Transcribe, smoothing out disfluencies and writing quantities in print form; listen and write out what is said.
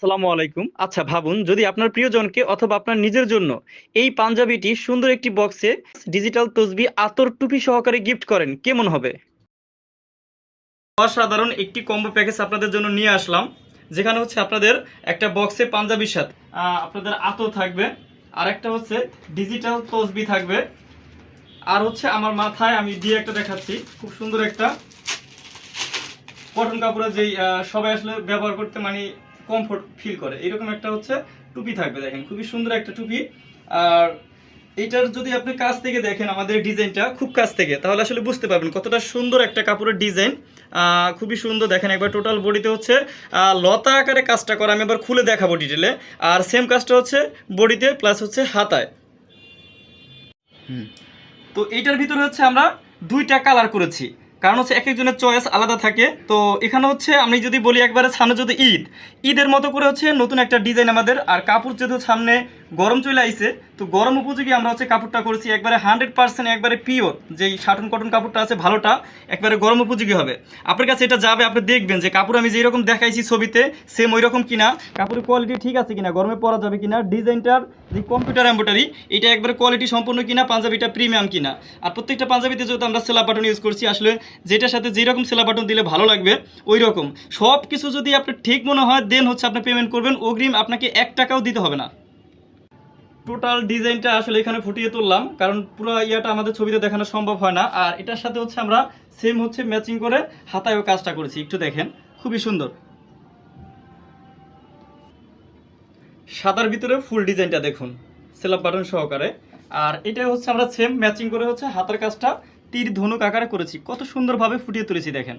আসসালামু আলাইকুম। আচ্ছা ভাবুন, যদি আপনার প্রিয়জনকে অথবা আপনার নিজের জন্য এই পাঞ্জাবিটি সুন্দর একটি বক্সে ডিজিটাল তসবি আতর টুপি সহকারে গিফট করেন, কেমন হবে? অসাধারণ একটি কম্বো প্যাকেজ আপনাদের জন্য নিয়ে আসলাম, যেখানে হচ্ছে আপনাদের একটা বক্সে পাঞ্জাবির সাথে আপনাদের আতর থাকবে, আর একটা হচ্ছে ডিজিটাল তসবি থাকবে, আর হচ্ছে আমার মাথায় আমি দিয়ে একটা দেখাচ্ছি, খুব সুন্দর একটা কটন কাপড়ের যেই সবাই আসলে ব্যবহার করতে মানে কমফোর্ট ফিল করে, এরকম একটা হচ্ছে টুপি থাকবে। দেখেন খুবই সুন্দর একটা টুপি। আর এইটার যদি আপনি কাছ থেকে দেখেন আমাদের ডিজাইনটা খুব কাছ থেকে, তাহলে আসলে বুঝতে পারবেন কতটা সুন্দর একটা কাপড়ের ডিজাইন। খুবই সুন্দর। দেখেন একবার টোটাল বডিতে হচ্ছে লতা আকারে কাজটা করা, আমি এবার খুলে দেখাবো ডিটেলে। আর সেম কাজটা হচ্ছে বডিতে প্লাস হচ্ছে হাতায়। তো এইটার ভিতরে হচ্ছে আমরা দুইটা কালার করেছি, কারণ হচ্ছে এক একজনের চয়েস আলাদা থাকে। তো এখানে হচ্ছে আমি যদি বলি একবারে সামনে যদি ঈদের মতো করে হচ্ছে নতুন একটা ডিজাইন আমাদের। আর কাপড় যেহেতু সামনে গরম চলে আইছে, তো গরম উপযোগী আমরা হচ্ছে কাপড়টা করেছি একবারে 100% একবারে পিওর, যেই শাটন কটন কাপড়টা আছে ভালোটা একবারে গরম উপযোগী হবে। আপনার কাছে এটা যাবে, আপনি দেখবেন যে কাপড় আমি যেরকম দেখাইছি ছবিতে সেম ওই রকম কিনা, কাপড়ের কোয়ালিটি ঠিক আছে কিনা, গরমে পরা যাবে কিনা, ডিজাইনটার যে কম্পিউটার এমব্রয়ডারি এটা একবারে কোয়ালিটি সম্পূর্ণ কিনা, পাঞ্জাবিটা প্রিমিয়াম কিনা। আর প্রত্যেকটা পাঞ্জাবিতে যেহেতু আমরা সেলা বাটন ইউজ করছি, আসলে যেটার সাথে যেরকম সেলা বাটন দিলে ভালো লাগবে ওই রকম সব কিছু যদি আপনার ঠিক মনে হয় দেন হচ্ছে আপনি পেমেন্ট করবেন, অগ্রিম আপনাকে 1 টাকাও দিতে হবে না। টোটাল ডিজাইনটা আসলে এখানে ফুটিয়ে তুললাম, কারণ পুরো ইয়াটা আমাদের ছবিতে দেখানো সম্ভব হয় না। আর এটার সাথে হচ্ছে আমরা সেম হচ্ছে ম্যাচিং করে হাতায়ও কাজটা করেছি, একটু দেখেন খুবই সুন্দর। সাদার ভিতরে ফুল ডিজাইনটা দেখুন সেলাপ বাটন সহকারে। আর এটা হচ্ছে আমরা সেম ম্যাচিং করে হচ্ছে হাতার কাজটা তীর ধনুক আকারে করেছি, কত সুন্দরভাবে ফুটিয়ে তুলেছি দেখেন।